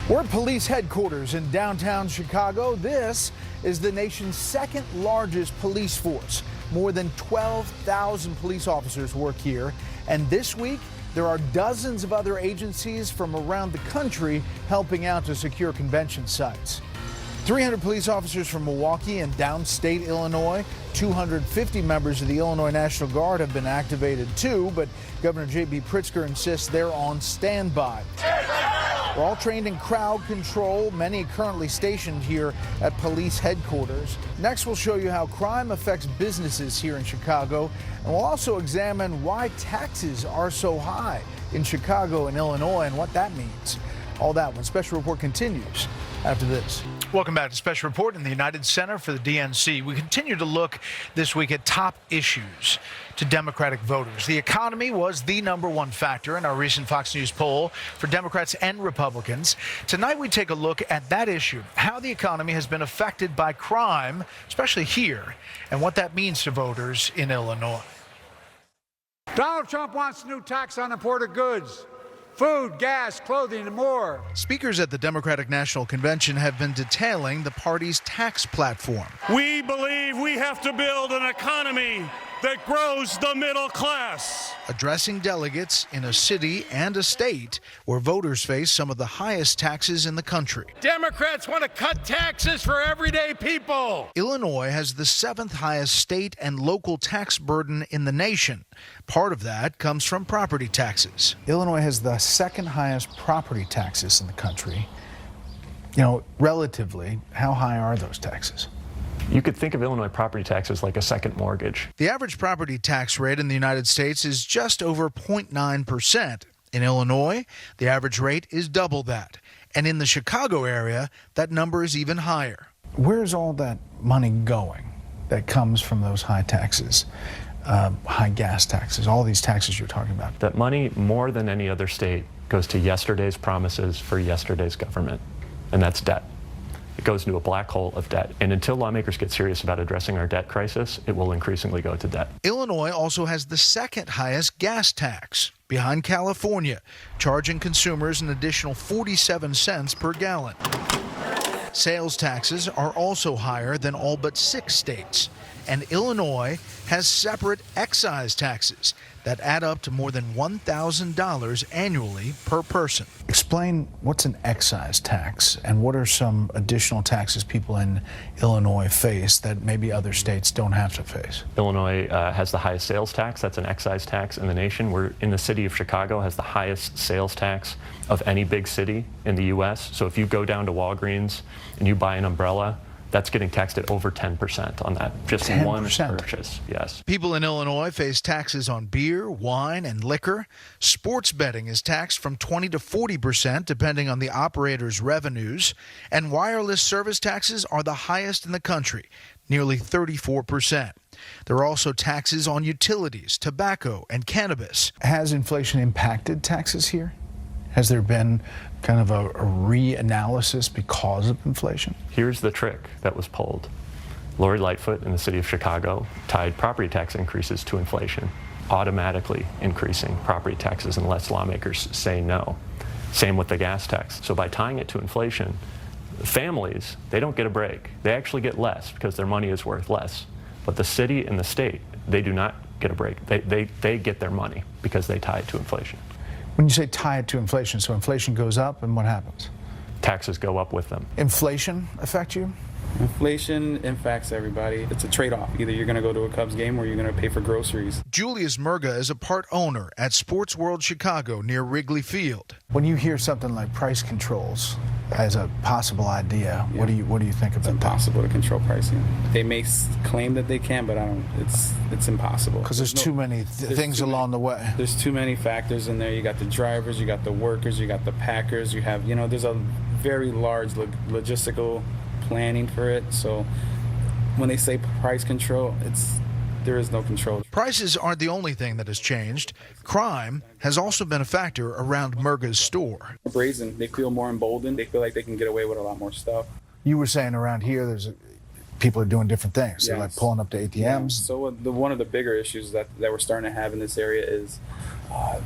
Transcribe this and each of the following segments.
We're at police headquarters in downtown Chicago. This is the nation's second largest police force. More than 12,000 police officers work here. And this week, there are dozens of other agencies from around the country helping out to secure convention sites. 300 police officers from Milwaukee and downstate Illinois. 250 members of the Illinois National Guard have been activated too, but Governor J.B. Pritzker insists they're on standby. We're all trained in crowd control, many currently stationed here at police headquarters. Next, we'll show you how crime affects businesses here in Chicago, and we'll also examine why taxes are so high in Chicago and Illinois and what that means. All that when Special Report continues after this. Welcome back to Special Report in the United Center for the DNC. We continue to look this week at top issues to Democratic voters. The economy was the #1 factor in our recent Fox News poll for Democrats and Republicans. Tonight we take a look at that issue, how the economy has been affected by crime, especially here, and what that means to voters in Illinois. Donald Trump wants a new tax on imported goods. Food, gas, clothing, and more. Speakers at the Democratic National Convention have been detailing the party's tax platform. We believe we have to build an economy that grows the middle class. Addressing delegates in a city and a state where voters face some of the highest taxes in the country. Democrats want to cut taxes for everyday people. Illinois has the 7th highest state and local tax burden in the nation. Part of that comes from property taxes. Illinois has the 2nd highest property taxes in the country. You know, relatively, how high are those taxes? You could think of Illinois property taxes like a second mortgage. The average property tax rate in the United States is just over 0.9%. In Illinois, the average rate is double that. And in the Chicago area, that number is even higher. Where's all that money going that comes from those high taxes, high gas taxes, all these taxes you're talking about? That money, more than any other state, goes to yesterday's promises for yesterday's government, and that's debt. It goes into a black hole of debt. And until lawmakers get serious about addressing our debt crisis, it will increasingly go to debt. Illinois also has the 2nd highest gas tax, behind California, charging consumers an additional 47 cents per gallon. Sales taxes are also higher than all but 6 states. And Illinois has separate excise taxes that add up to more than $1,000 annually per person. Explain what's an excise tax and what are some additional taxes people in Illinois face that maybe other states don't have to face. Illinois has the highest sales tax. That's an excise tax in the nation. We're in the city of Chicago has the highest sales tax of any big city in the U.S. So if you go down to Walgreens and you buy an umbrella, that's getting taxed at over 10% on that. Just 10%. One purchase, yes. People in Illinois face taxes on beer, wine, and liquor. Sports betting is taxed from 20 to 40% depending on the operator's revenues. And wireless service taxes are the highest in the country, nearly 34%. There are also taxes on utilities, tobacco, and cannabis. Has inflation impacted taxes here? Has there been kind of a reanalysis because of inflation? Here's the trick that was pulled. Lori Lightfoot in the city of Chicago tied property tax increases to inflation, automatically increasing property taxes unless lawmakers say no. Same with the gas tax. So by tying it to inflation, families, they don't get a break. They actually get less because their money is worth less. But the city and the state, they do not get a break. They get their money because they tie it to inflation. When you say tie it to inflation, so inflation goes up and what happens? Taxes go up with them. Inflation affect you? Inflation impacts everybody. It's a trade-off. Either you're going to go to a Cubs game or you're going to pay for groceries. Julius Murga is a part owner at Sports World Chicago near Wrigley Field. When you hear something like price controls as a possible idea, what do you think about that? It's impossible to control pricing. They may claim that they can, but I don't. It's impossible. Because there's too many things along the way. There's too many factors in there. You got the drivers, you got the workers, you got the packers. You have, there's a very large logistical planning for it. So when they say price control, there is no control. Prices aren't the only thing that has changed. Crime has also been a factor around Murga's store. Brazen. They feel more emboldened. They feel like they can get away with a lot more stuff. You were saying around here people are doing different things. Yes. They're like pulling up to ATMs. Yeah. So one of the bigger issues that we're starting to have in this area is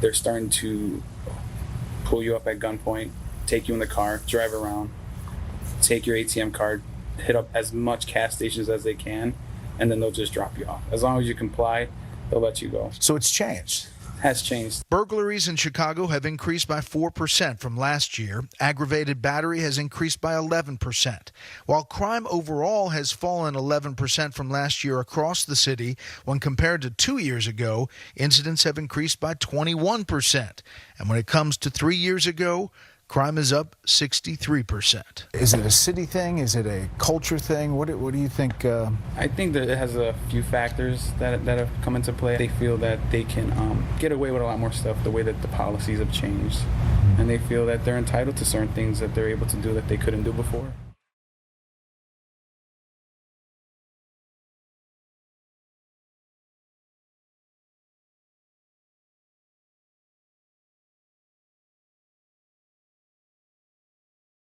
they're starting to pull you up at gunpoint, take you in the car, drive around, take your ATM card, hit up as much gas stations as they can, and then they'll just drop you off. As long as you comply, they'll let you go. So it's changed. Has changed. Burglaries in Chicago have increased by 4% from last year. Aggravated battery has increased by 11%. While crime overall has fallen 11% from last year across the city, when compared to 2 years ago, incidents have increased by 21%. And when it comes to 3 years ago, crime is up 63%. Is it a city thing? Is it a culture thing? What do you think? I think that it has a few factors that have come into play. They feel that they can get away with a lot more stuff the way that the policies have changed. And they feel that they're entitled to certain things that they're able to do that they couldn't do before.